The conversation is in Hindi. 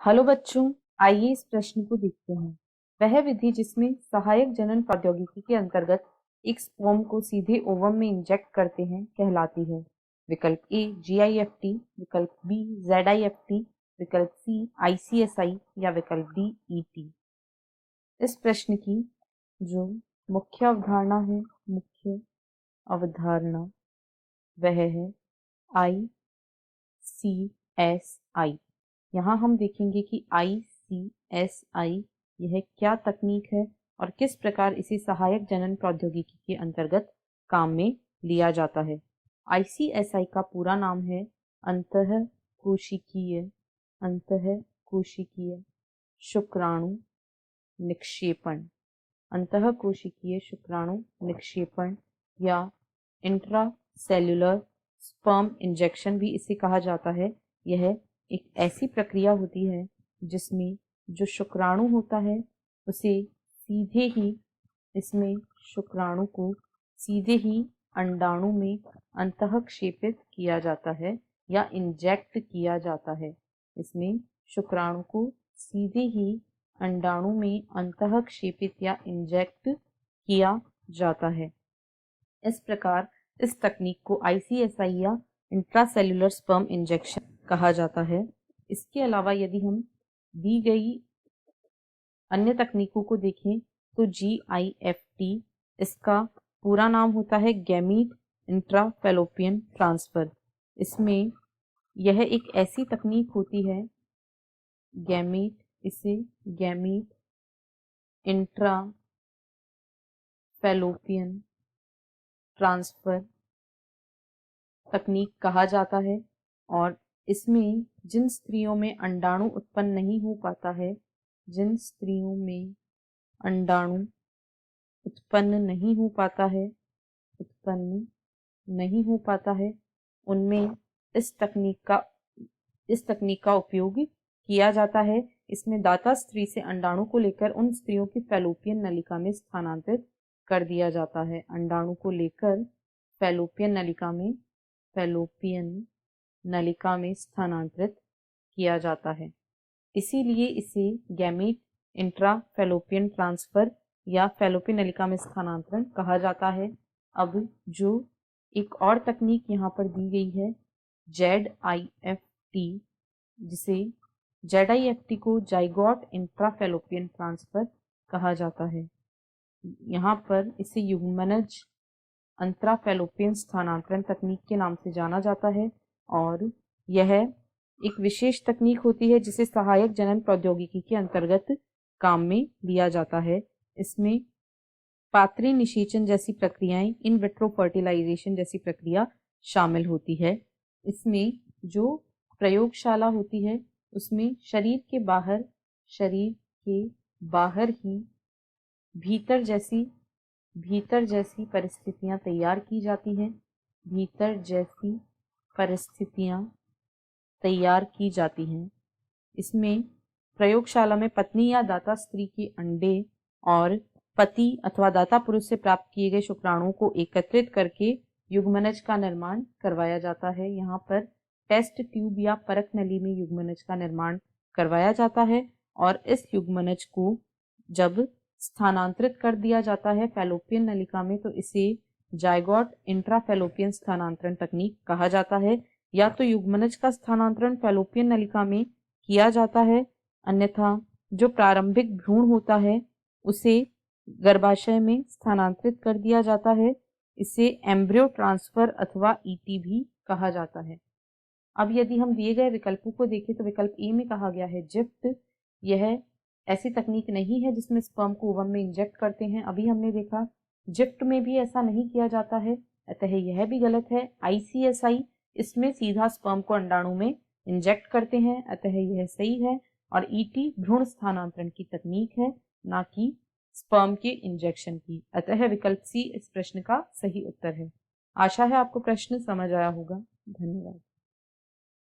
हेलो बच्चों, आइए इस प्रश्न को देखते हैं। वह विधि जिसमें सहायक जनन प्रौद्योगिकी के अंतर्गत एक स्पर्म को सीधे ओवम में इंजेक्ट करते हैं कहलाती है। विकल्प ए GIFT, विकल्प बी ZIFT, विकल्प सी ICSI या विकल्प डी ET। इस प्रश्न की जो मुख्य अवधारणा वह है ICSI। यहाँ हम देखेंगे कि ICSI यह क्या तकनीक है और किस प्रकार इसे सहायक जनन प्रौद्योगिकी के अंतर्गत काम में लिया जाता है। ICSI का पूरा नाम है अंतःकोशिकीय शुक्राणु निक्षेपण। अंतःकोशिकीय शुक्राणु निक्षेपण या इंट्रासेल्युलर स्पर्म इंजेक्शन भी इसे कहा जाता है। यह एक ऐसी प्रक्रिया होती है जिसमें जो शुक्राणु होता है इसमें शुक्राणु को सीधे ही अंडाणु में अंतःक्षेपित किया जाता है या इंजेक्ट किया जाता है। इसमें शुक्राणु को सीधे ही अंडाणु में अंतःक्षेपित या इंजेक्ट किया जाता है। इस प्रकार इस तकनीक को ICSI या इंट्रासेल्युलर स्पर्म इंजेक्शन कहा जाता है। इसके अलावा यदि हम दी गई अन्य तकनीकों को देखें तो GIFT, इसका पूरा नाम होता है गैमीट इंट्राफैलोपियन ट्रांसफर। इसमें यह एक ऐसी तकनीक होती है गैमीट इंट्राफैलोपियन ट्रांसफर तकनीक कहा जाता है और इसमें जिन स्त्रियों में अंडाणु उत्पन्न नहीं हो पाता है उनमें इस तकनीक का उपयोग किया जाता है। इसमें दाता स्त्री से अंडाणु को लेकर उन स्त्रियों की फैलोपियन नलिका में स्थानांतरित कर दिया जाता है। अंडाणु को लेकर फैलोपियन नलिका में स्थानांतरित किया जाता है। इसीलिए इसे गैमीट इंट्राफैलोपियन ट्रांसफर या फैलोपियन नलिका में स्थानांतरण कहा जाता है। अब जो एक और तकनीक यहाँ पर दी गई है ZIFT को जाइगोट इंट्राफैलोपियन ट्रांसफर कहा जाता है। यहाँ पर इसे युग्मनज अंतराफैलोपियन स्थानांतरण तकनीक के नाम से जाना जाता है और यह एक विशेष तकनीक होती है जिसे सहायक जनन प्रौद्योगिकी के अंतर्गत काम में लिया जाता है। इसमें पात्री निषेचन जैसी प्रक्रियाएं, इन विट्रो फर्टिलाइजेशन जैसी प्रक्रिया शामिल होती है। इसमें जो प्रयोगशाला होती है उसमें शरीर के बाहर ही भीतर जैसी परिस्थितियां तैयार की जाती हैं। इसमें प्रयोगशाला में पत्नी या दाता स्त्री के अंडे और पति अथवा दाता पुरुष से प्राप्त किए गए शुक्राणुओं को एकत्रित करके युग्मनज का निर्माण करवाया जाता है। यहाँ पर टेस्ट ट्यूब या परख नली में युग्मनज का निर्माण करवाया जाता है और इस युग्मनज को जब स्थानांतरित कर दिया जाता है फैलोपियन नलिका में तो इसे जाइगोट इंट्राफैलोपियन स्थानांतरण तकनीक कहा जाता है। या तो युग्मनज का स्थानांतरण फैलोपियन नलिका में किया जाता है, अन्यथा जो प्रारंभिक भ्रूण होता है उसे गर्भाशय में स्थानांतरित कर दिया जाता है। इसे एम्ब्रियो ट्रांसफर अथवा ET भी कहा जाता है। अब यदि हम दिए गए विकल्पों को देखें तो विकल्प ए में कहा गया है जिफ्ट। यह ऐसी तकनीक नहीं है जिसमें स्पर्म को ओवम में इंजेक्ट करते हैं। अभी हमने देखा जिफ्ट में भी ऐसा नहीं किया जाता है, अतः यह भी गलत है। ICSI, इसमें सीधा स्पर्म को अंडाणु में इंजेक्ट करते हैं, अतः यह सही है। और ET भ्रूण स्थानांतरण की तकनीक है, ना कि स्पर्म के इंजेक्शन की, अतः विकल्प सी इस प्रश्न का सही उत्तर है। आशा है आपको प्रश्न समझ आया होगा। धन्यवाद।